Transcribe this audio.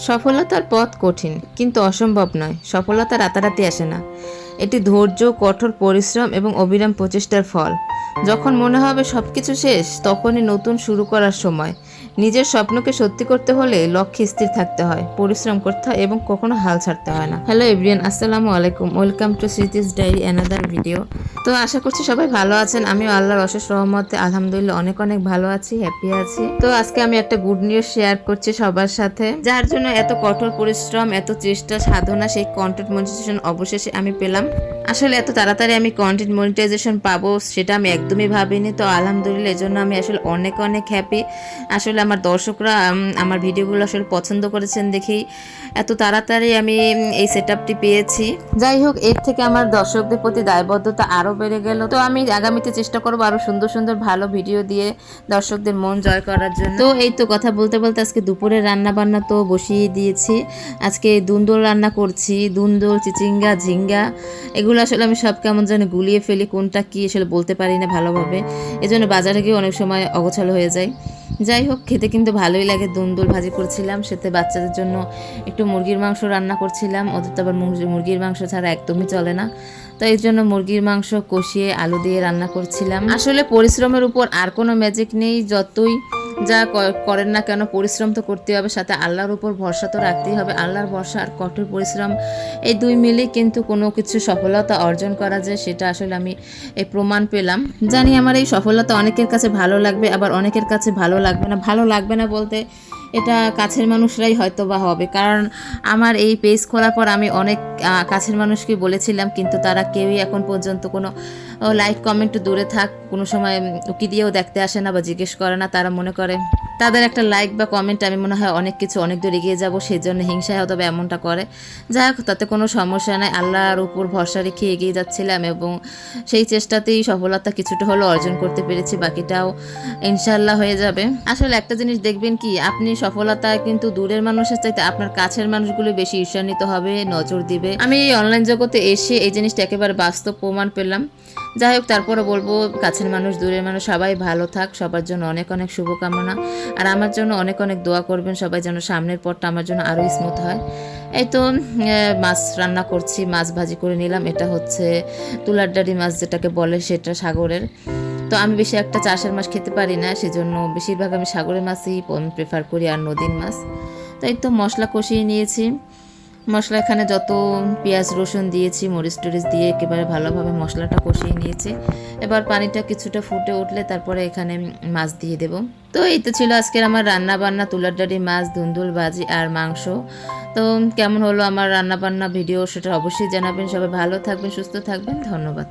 সফলতার পথ কঠিন কিন্তু অসম্ভব নয়। সফলতা রাতারাতি আসে না, এটি ধৈর্য, কঠোর পরিশ্রম এবং অবিরাম প্রচেষ্টার ফল। যখন মনে হবে সব কিছু শেষ, তখনই নতুন শুরু করার সময়। নিজের স্বপ্নকে সত্যি করতে হলে লক্ষ্যে স্থির থাকতে হয়, পরিশ্রম করতে হয় এবং কখনো হাল ছাড়তে হয় না। হ্যালো এভরিওয়ান, আসসালামু আলাইকুম, welcome to Smriti's diary another video. তো আশা করছি সবাই ভালো আছেন। আমিও আল্লাহর অশেষ রহমতে আলহামদুলিল্লাহ অনেক অনেক ভালো আছি, হ্যাপি আছি। তো আজকে আমি একটা গুড নিউজ শেয়ার করছি সবার সাথে, যার জন্য এত কঠোর পরিশ্রম, এত চেষ্টা সাধনা, সেই কন্টেন্ট মনিটাইজেশন অবশেষে আমি পেলাম। আসলে এত তাড়াতাড়ি আমি কন্টেন্ট মনিটাইজেশন পাবো সেটা আমি একদমই ভাবিনি। তো আলহামদুলিল্লাহ এজন্য আমি আসলে অনেক অনেক হ্যাপি। আসলে আমার দর্শকরা আমার ভিডিওগুলো আসলে পছন্দ করেছেন দেখেই এত তাড়াতাড়ি আমি এই সেটআপটি পেয়েছি। যাই হোক, এর থেকে আমার দর্শকদের প্রতি দায়বদ্ধতা আরও বেড়ে গেল। তো আমি আগামীতে চেষ্টা করবো আরও সুন্দর সুন্দর ভালো ভিডিও দিয়ে দর্শকদের মন জয় করার জন্য। তো এই তো কথা বলতে বলতে আজকে দুপুরে রান্না বান্না তো বসিয়ে দিয়েছি। আজকে দুন্দোল রান্না করছি, দুন্দোল, চিচিঙ্গা, ঝিঙ্গা, এগুলো আসলে আমি সব কেমন যেন গুলিয়ে ফেলি, কোনটা কি আসলে বলতে পারি না ভালোভাবে। এজন্য বাজারে গিয়ে অনেক সময় অগোছালো হয়ে যায়। যাই হোক, খেতে কিন্তু ভালোই লাগে। দুন্দুল ভাজি করছিলাম, সাথে বাচ্চাদের জন্য একটু মুরগির মাংস রান্না করছিলাম। ওদের তো আবার মুরগির মাংস ছাড়া একদমই চলে না, তো এই জন্য মুরগির মাংস কষিয়ে আলু দিয়ে রান্না করছিলাম। আসলে পরিশ্রমের উপর আর কোনো ম্যাজিক নেই। যতই যা করেন না কেন, পরিশ্রম তো করতে হবে, সাথে আল্লাহর উপর ভরসা তো রাখতেই হবে। আল্লাহর ভরসা আর কঠোর পরিশ্রম, এই দুই মিলে কিন্তু কোনো কিছু সফলতা অর্জন করা যায়, সেটা আসলে আমি এই প্রমাণ পেলাম। জানি আমার এই সফলতা অনেকের কাছে ভালো লাগবে, আবার অনেকের কাছে ভালো লাগবে না। ভালো লাগবে না বলতে এটা কাছের মানুষরাই হয়তো বা হবে, কারণ আমার এই পেজ খোলার পর আমি অনেক কাছের মানুষকে বলেছিলাম, কিন্তু তারা কেউই এখন পর্যন্ত কোনো লাইক কমেন্ট দূরে থাক, কোনো সময় উকি দিয়েও দেখতে আসে না বা জিজ্ঞেস করে না। তারা মনে করে তাদের একটা লাইক বা কমেন্ট আমি মনে হয় অনেক কিছু অনেক দূর এগিয়ে যাবো, সেই জন্য হিংসায় হয়তো বা এমনটা করে। যাই হোক, তাতে কোনো সমস্যা নাই। আল্লাহর উপর ভরসা রেখে এগিয়ে যাচ্ছিলাম এবং সেই চেষ্টাতেই সফলতা কিছুটা হলেও অর্জন করতে পেরেছি, বাকিটাও ইনশাল্লাহ হয়ে যাবে। আসলে একটা জিনিস দেখবেন কি, আপনি সফলতায় কিন্তু দূরের মানুষের চাইতে আপনার কাছের মানুষগুলো বেশি ঈর্ষান্বিত হবে, নজর দিবে। আমি এই অনলাইন জগতে এসে এই জিনিসটা একেবারে বাস্তব প্রমাণ পেলাম। যাই হোক, তারপরে বলবো কাছের মানুষ দূরের মানুষ সবাই ভালো থাক, সবার জন্য অনেক অনেক শুভকামনা। আর আমার জন্য অনেক অনেক দোয়া করবেন সবাই, যেন সামনের পরটা আমার জন্য আরও স্মুথ হয়। এই তো মাছ রান্না করছি, মাছ ভাজি করে নিলাম। এটা হচ্ছে তুলারডারি মাছ যেটাকে বলে, সেটা সাগরের। তো আমি বেশি একটা চাষের মাছ খেতে পারি না, সেজন্য বেশিরভাগ আমি সাগরের মাছই প্রেফার করি, আর নদীর মাছ। তো এই তো মশলা কষিয়ে নিয়েছি। মশলা এখানে যত পেঁয়াজ রসুন দিয়েছি, মরিচ টরিচ দিয়ে একেবারে ভালোভাবে মশলাটা কষিয়ে নিয়েছি। এবার পানিটা কিছুটা ফুটে উঠলে তারপরে এখানে মাছ দিয়ে দেব। তো এই তো ছিল আজকের আমার রান্না বান্না, তুলার ডাঁটি মাছ, দুন্দুল ভাজি আর মাংস। তো কেমন হলো আমার রান্না বান্না ভিডিও সেটা অবশ্যই জানাবেন। সবাই ভালো থাকবেন, সুস্থ থাকবেন, ধন্যবাদ।